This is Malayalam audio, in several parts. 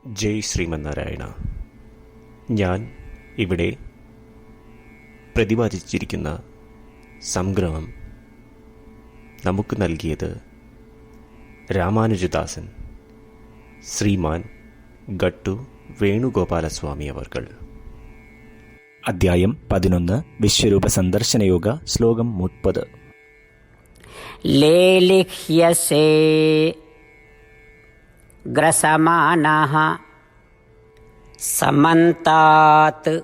ജയ് ശ്രീമന്നാരായണ. ഞാൻ ഇവിടെ പ്രതിപാദിച്ചിരിക്കുന്ന സംഗ്രഹം നമുക്ക് നൽകിയത് രാമാനുജദാസൻ ശ്രീമാൻ ഗട്ടു വേണുഗോപാലസ്വാമി അവർകൾ. അധ്യായം 11 വിശ്വരൂപ സന്ദർശനയോഗ. ശ്ലോകം 30. ലേലിഹ്യസേ ഗ്രസമാനഃ സമന്താത്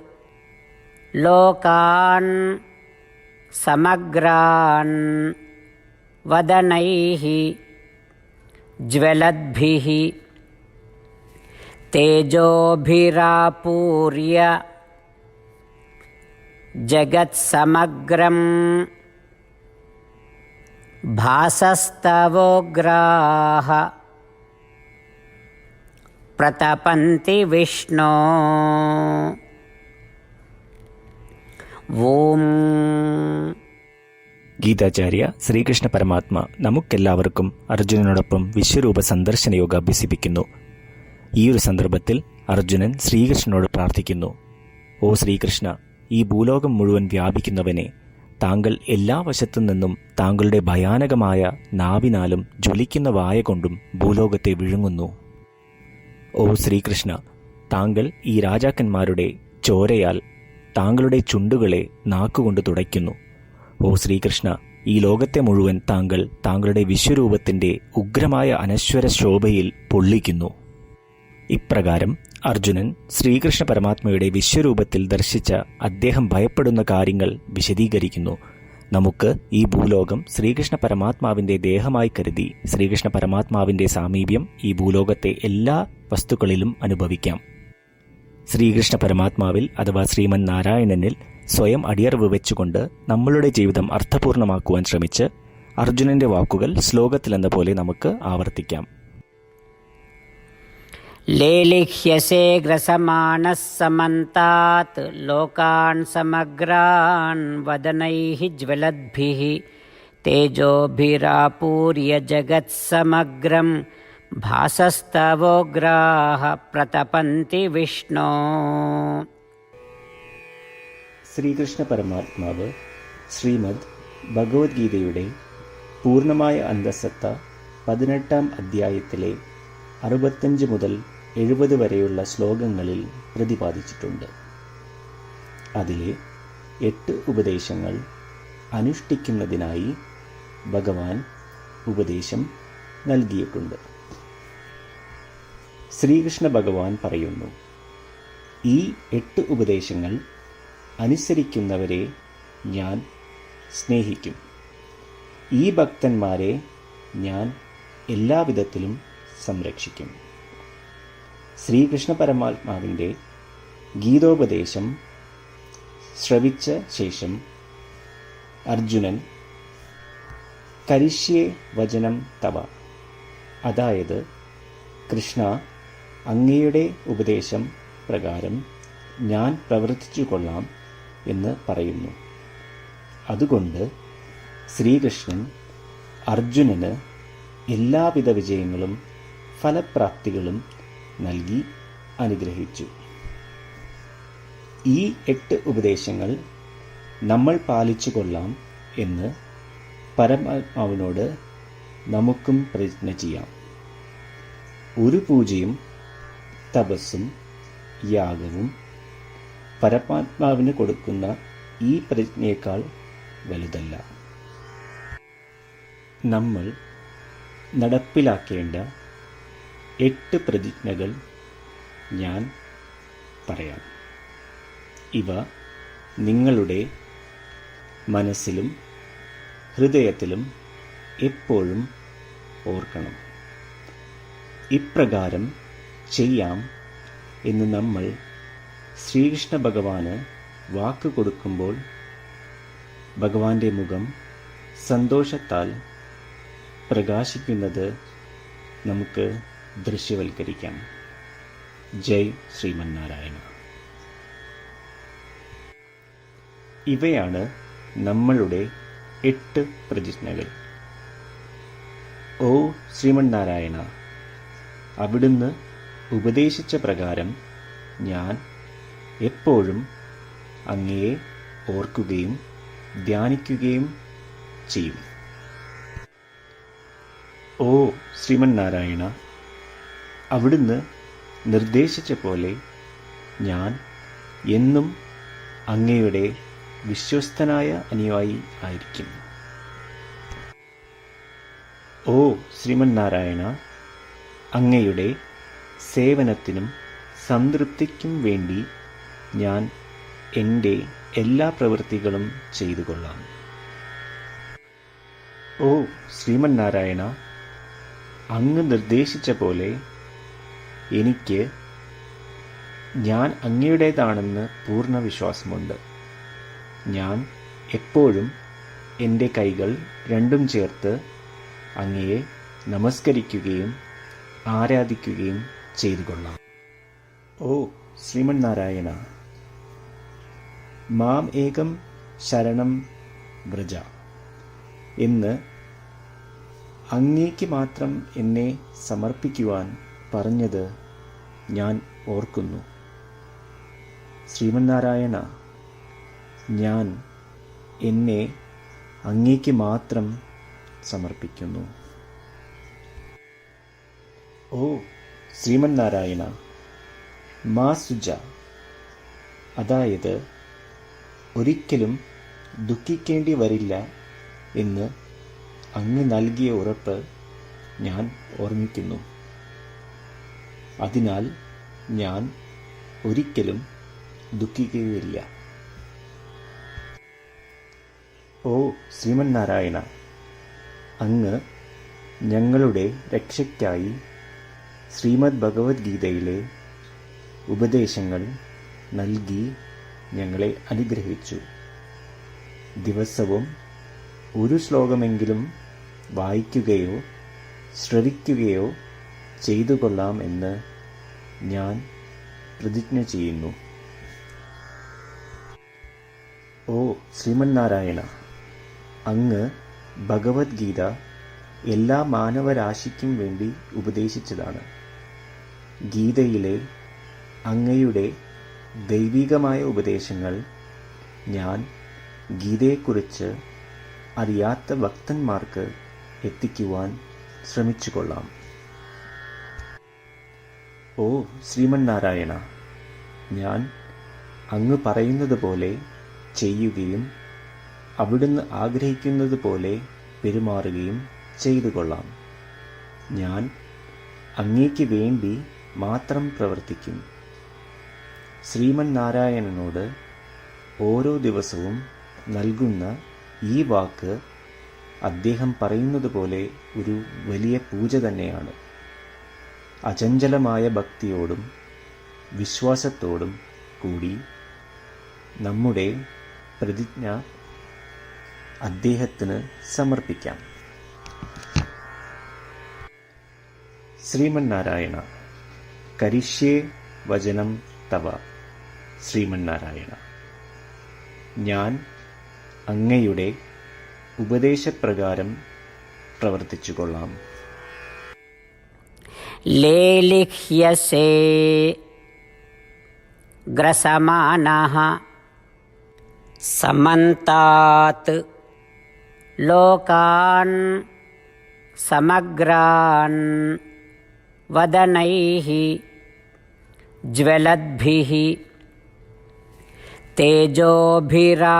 ലോകാൻ സമഗ്രാൻ വദനൈഃ ജ്വലദ്ഭിഃ തേജോഭിരാപൂര്യ ജഗത്സമഗ്രം ഭാസസ്തവോഗ്രാഃ പ്രതപന്തി വിഷ്ണോ. ഓം. ഗീതാചാര്യ ശ്രീകൃഷ്ണ പരമാത്മ നമുക്കെല്ലാവർക്കും അർജുനനോടൊപ്പം വിശ്വരൂപ സന്ദർശനയോഗ അഭ്യസിപ്പിക്കുന്നു. ഈയൊരു സന്ദർഭത്തിൽ അർജുനൻ ശ്രീകൃഷ്ണനോട് പ്രാർത്ഥിക്കുന്നു. ഓ ശ്രീകൃഷ്ണ, ഈ ഭൂലോകം മുഴുവൻ വ്യാപിക്കുന്നവനെ, താങ്കൾ എല്ലാ വശത്തു നിന്നും താങ്കളുടെ ഭയാനകമായ നാവിനാലും ജ്വലിക്കുന്ന വായ കൊണ്ടും ഭൂലോകത്തെ വിഴുങ്ങുന്നു. ഓ ശ്രീകൃഷ്ണ, താങ്കൾ ഈ രാജാക്കന്മാരുടെ ചോരയാൽ താങ്കളുടെ ചുണ്ടുകളെ നാക്കുകൊണ്ട് തുടയ്ക്കുന്നു. ഓ ശ്രീകൃഷ്ണ, ഈ ലോകത്തെ മുഴുവൻ താങ്കൾ താങ്കളുടെ വിശ്വരൂപത്തിൻ്റെ ഉഗ്രമായ അനശ്വര ശോഭയിൽ പൊള്ളിക്കുന്നു. ഇപ്രകാരം അർജുനൻ ശ്രീകൃഷ്ണ പരമാത്മയുടെ വിശ്വരൂപത്തിൽ ദർശിച്ച അദ്ദേഹം ഭയപ്പെടുന്ന കാര്യങ്ങൾ വിശദീകരിക്കുന്നു. നമുക്ക് ഈ ഭൂലോകം ശ്രീകൃഷ്ണ പരമാത്മാവിൻ്റെ ദേഹമായി കരുതി ശ്രീകൃഷ്ണ പരമാത്മാവിൻ്റെ സാമീപ്യം ഈ ഭൂലോകത്തെ എല്ലാ വസ്തുക്കളിലും അനുഭവിക്കാം. ശ്രീകൃഷ്ണ പരമാത്മാവിൽ അഥവാ ശ്രീമൻ നാരായണനിൽ സ്വയം അടിയറവ് വെച്ചുകൊണ്ട് നമ്മളുടെ ജീവിതം അർത്ഥപൂർണമാക്കുവാൻ ശ്രമിച്ച് അർജുനന്റെ വാക്കുകൾ ശ്ലോകത്തിലെന്ന പോലെ നമുക്ക് ആവർത്തിക്കാം. ലേലിഹ്യസേ ഗ്രസമാനഃ സമന്താത് ലോകാൻ സമഗ്രാൻ വദനൈഃ ജ്വലദ്ഭിഃ തേജോഭിരാപൂര്യ ജഗത്സമഗ്രം ഭാസസ്തവോഗ്രാഃ പ്രതപന്തി വിഷ്ണോ. ശ്രീകൃഷ്ണ പരമാത്മാവ് ശ്രീമദ് ഭഗവത്ഗീതയുടെ പൂർണ്ണമായ അന്തഃസത്ത 18-ാം അധ്യായത്തിലെ 65 മുതൽ 70 വരെയുള്ള ശ്ലോകങ്ങളിൽ പ്രതിപാദിച്ചിട്ടുണ്ട്. അതിലെ 8 ഉപദേശങ്ങൾ അനുഷ്ഠിക്കുന്നതിനായി ഭഗവാൻ ഉപദേശം നൽകിയിട്ടുണ്ട്. ശ്രീകൃഷ്ണ ഭഗവാൻ പറയുന്നു, ഈ 8 ഉപദേശങ്ങൾ അനുസരിക്കുന്നവരെ ഞാൻ സ്നേഹിക്കും. ഈ ഭക്തന്മാരെ ഞാൻ എല്ലാവിധത്തിലും സംരക്ഷിക്കും. ശ്രീകൃഷ്ണ പരമാത്മാവിൻ്റെ ഗീതോപദേശം ശ്രവിച്ച ശേഷം അർജുനൻ കരിഷ്യേ വചനം തവ, അതായത് കൃഷ്ണ, അങ്ങയുടെ ഉപദേശം പ്രകാരം ഞാൻ പ്രവർത്തിച്ചു കൊള്ളാം എന്ന് പറയുന്നു. അതുകൊണ്ട് ശ്രീകൃഷ്ണൻ അർജുനന് എല്ലാവിധ വിജയങ്ങളും ഫലപ്രാപ്തികളും നൽകി അനുഗ്രഹിച്ചു. ഈ 8 ഉപദേശങ്ങൾ നമ്മൾ പാലിച്ചു കൊള്ളാം എന്ന് പരമാത്മാവിനോട് നമുക്കും പ്രതിജ്ഞ ചെയ്യാം. ഒരു പൂജയും തപസ്സും യാഗവും പരമാത്മാവിന് കൊടുക്കുന്ന ഈ പ്രതിജ്ഞയേക്കാൾ വലുതല്ല. നമ്മൾ നടപ്പിലാക്കേണ്ട 8 പ്രതിജ്ഞകൾ ഞാൻ പറയാം. ഇവ നിങ്ങളുടെ മനസ്സിലും ഹൃദയത്തിലും എപ്പോഴും ഓർക്കണം. ഇപ്രകാരം ചെയ്യാം എന്ന് നമ്മൾ ശ്രീകൃഷ്ണ ഭഗവാന് വാക്ക് കൊടുക്കുമ്പോൾ ഭഗവാന്റെ മുഖം സന്തോഷത്താൽ പ്രകാശിക്കുന്നത് നമുക്ക് ദൃശ്യവൽക്കരിക്കാം. ജയ് ശ്രീമന്നാരായണ. ഇവയാണ് നമ്മളുടെ 8 പ്രതിജ്ഞകൾ. ഓ ശ്രീമന്നാരായണ, അവിടുന്ന് ഉപദേശിച്ച പ്രകാരം ഞാൻ എപ്പോഴും അങ്ങയെ ഓർക്കുകയും ധ്യാനിക്കുകയും ചെയ്യും. ഓ ശ്രീമന്നാരായണ, അവിടുന്ന് നിർദ്ദേശിച്ച പോലെ ഞാൻ എന്നും അങ്ങയുടെ വിശ്വസ്തനായ അനുയായി ആയിരിക്കും. ഓ ശ്രീമന്നാരായണ, അങ്ങയുടെ സേവനത്തിനും സംതൃപ്തിക്കും വേണ്ടി ഞാൻ എൻ്റെ എല്ലാ പ്രവൃത്തികളും ചെയ്തുകൊള്ളാം. ഓ ശ്രീമന്നാരായണ, അങ്ങ് നിർദ്ദേശിച്ച പോലെ എനിക്ക് ഞാൻ അങ്ങയുടേതാണെന്ന് പൂർണ്ണ വിശ്വാസമുണ്ട്. ഞാൻ എപ്പോഴും എൻ്റെ കൈകൾ രണ്ടും ചേർത്ത് അങ്ങയെ നമസ്കരിക്കുകയും ആരാധിക്കുകയും ചെയ്തുകൊള്ളാം. ഓ ശ്രീമന്നാരായണ, മാം ഏകം ശരണം വ്രജ എന്ന് അങ്ങേക്ക് മാത്രം എന്നെ സമർപ്പിക്കുവാൻ പറഞ്ഞത് ഞാൻ ഓർക്കുന്നു. ശ്രീമന്നാരായണ, ഞാൻ എന്നെ അങ്ങേക്ക് മാത്രം സമർപ്പിക്കുന്നു. ഓ ശ്രീമന്നാരായണ, മാ സുജ, അതായത് ഒരിക്കലും ദുഃഖിക്കേണ്ടി വരില്ല എന്ന് അങ്ങ് നൽകിയ ഉറപ്പ് ഞാൻ ഓർമ്മിക്കുന്നു. അതിനാൽ ഞാൻ ഒരിക്കലും ദുഃഖിക്കുകയില്ല. ഓ ശ്രീമന്നാരായണ, അങ്ങ് ഞങ്ങളുടെ രക്ഷയ്ക്കായി ശ്രീമദ് ഭഗവത്ഗീതയിലെ ഉപദേശങ്ങൾ നൽകി ഞങ്ങളെ അനുഗ്രഹിച്ചു. ദിവസവും ഒരു ശ്ലോകമെങ്കിലും വായിക്കുകയോ ശ്രവിക്കുകയോ ചെയ്തു കൊള്ളാം എന്ന് ഞാൻ പ്രതിജ്ഞ ചെയ്യുന്നു. ഓ ശ്രീമന്നാരായണ, അങ്ങ് ഭഗവത്ഗീത എല്ലാ മാനവരാശിക്കും വേണ്ടി ഉപദേശിച്ചതാണ്. ഗീതയിലെ അങ്ങയുടെ ദൈവികമായ ഉപദേശങ്ങൾ ഞാൻ ഗീതയെക്കുറിച്ച് അറിയാത്ത ഭക്തന്മാർക്ക് എത്തിക്കുവാൻ ശ്രമിച്ചുകൊള്ളാം. ഓ ശ്രീമന്നാരായണ, ഞാൻ അങ്ങ് പറയുന്നത് പോലെ ചെയ്യുകയും അവിടുന്ന് ആഗ്രഹിക്കുന്നത് പോലെ പെരുമാറുകയും ചെയ്തു കൊള്ളാം. ഞാൻ അങ്ങേക്ക് വേണ്ടി മാത്രം പ്രവർത്തിക്കും. ശ്രീമന്നാരായണനോട് ഓരോ ദിവസവും നൽകുന്ന ഈ വാക്ക് അദ്ദേഹം പറയുന്നത് പോലെ ഒരു വലിയ പൂജ തന്നെയാണ്. അചഞ്ചലമായ ഭക്തിയോടും വിശ്വാസത്തോടും കൂടി നമ്മുടെ പ്രതിജ്ഞ അദ്ദേഹത്തിന് സമർപ്പിക്കാം. ശ്രീമന്നാരായണ, കരിഷ്യേ വചനം തവ. ശ്രീമന്നാരായണ, ഞാൻ അങ്ങയുടെ ഉപദേശപ്രകാരം പ്രവർത്തിച്ചുകൊള്ളാം. ലേലിഹ്യസേ ഗ്രസമാനഃ സമന്താത് ലോകാൻ സമഗ്രാൻ വദനൈഃ ജ്വലദ്ഭിഃ തേജോഭിരാപൂര്യ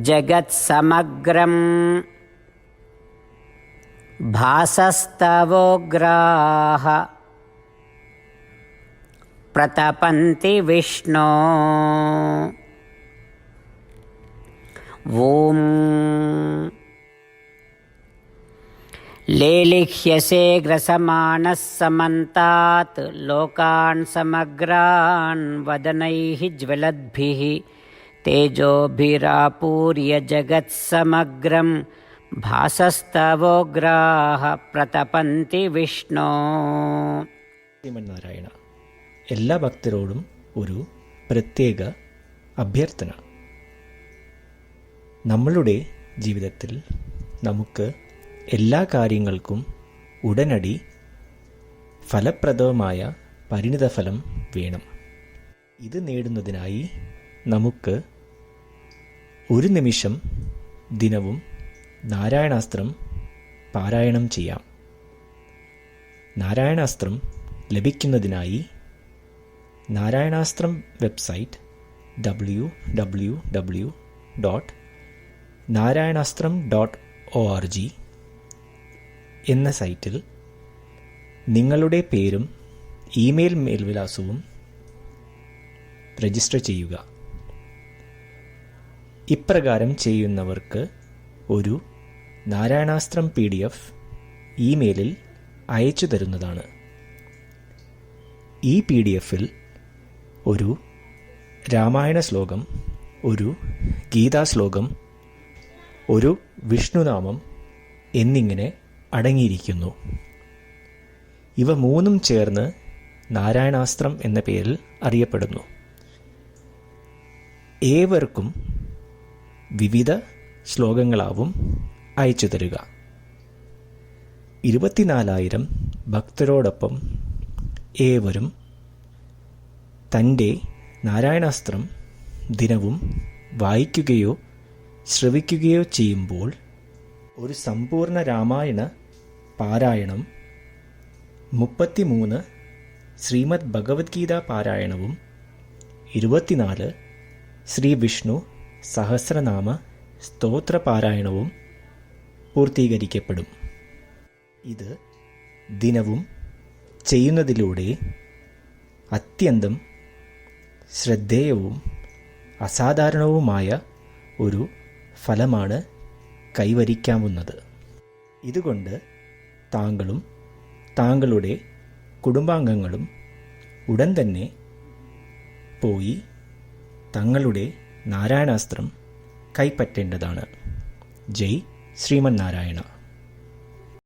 ജഗത്സമഗ്രം ഭാസസ്തവോഗ്രാഃ പ്രതപന്തി വിഷ്ണോ. ഓം ലേലിഹ്യസേ ഗ്രസമാനഃ സമന്താത് ലോകാൻ സമഗ്രാൻ വദനൈഃ ജ്വലദ്ഭിഃ തേജോഭിരാപൂര്യ ജഗത്സമഗ്രം ഭാസസ്തവോഗ്രാഃ പ്രതപന്തി വിഷ്ണോ. ശ്രീമന്നാരായണ, എല്ലാ ഭക്തരോടും ഒരു പ്രത്യേക അഭ്യർത്ഥന. നമ്മളുടെ ജീവിതത്തിൽ നമുക്ക് എല്ലാ കാര്യങ്ങൾക്കും ഉടനടി ഫലപ്രദമായ പരിണിതഫലം വേണം. ഇത് നേടുന്നതിനായി നമുക്ക് ഒരു നിമിഷം ദിനവും നാരായണാസ്ത്രം പാരായണം ചെയ്യാം. നാരായണാസ്ത്രം ലഭിക്കുന്നതിനായി നാരായണാസ്ത്രം വെബ്സൈറ്റ് www.narayanastram.org എന്ന സൈറ്റിൽ നിങ്ങളുടെ പേരും ഇമെയിൽ മേൽവിലാസവും രജിസ്റ്റർ ചെയ്യുക. ഇപ്രകാരം ചെയ്യുന്നവർക്ക് ഒരു നാരായണാസ്ത്രം PDF ഇമെയിലിൽ അയച്ചു തരുന്നതാണ്. ഈ PDF-ൽ ഒരു രാമായണ ശ്ലോകം, ഒരു ഗീതാശ്ലോകം, ഒരു വിഷ്ണുനാമം എന്നിങ്ങനെ അടങ്ങിയിരിക്കുന്നു. ഇവ മൂന്നും ചേർന്ന് നാരായണാസ്ത്രം എന്ന പേരിൽ അറിയപ്പെടുന്നു. ഏവർക്കും വിവിധ ശ്ലോകങ്ങളാവും അയച്ചു തരിക. 24,000 ഭക്തരോടൊപ്പം ഏവരും തൻ്റെ നാരായണാസ്ത്രം ദിനവും വായിക്കുകയോ ശ്രവിക്കുകയോ ചെയ്യുമ്പോൾ ഒരു സമ്പൂർണ്ണ രാമായണ പാരായണം, 33 ശ്രീമദ് ഭഗവത്ഗീത പാരായണവും 24 ശ്രീ വിഷ്ണു സഹസ്രനാമ സ്തോത്ര പാരായണവും പൂർത്തീകരിക്കപ്പെടും. ഇത് ദിനവും ചെയ്യുന്നതിലൂടെ അത്യന്തം ശ്രദ്ധേയവും അസാധാരണവുമായ ഒരു ഫലമാണ് കൈവരിക്കാവുന്നത്. ഇതുകൊണ്ട് താങ്കളും താങ്കളുടെ കുടുംബാംഗങ്ങളും ഉടൻ തന്നെ പോയി തങ്ങളുടെ നാരായണാസ്ത്രം കൈപ്പറ്റേണ്ടതാണ്. ജയ് ശ്രീമന്നാരായണ.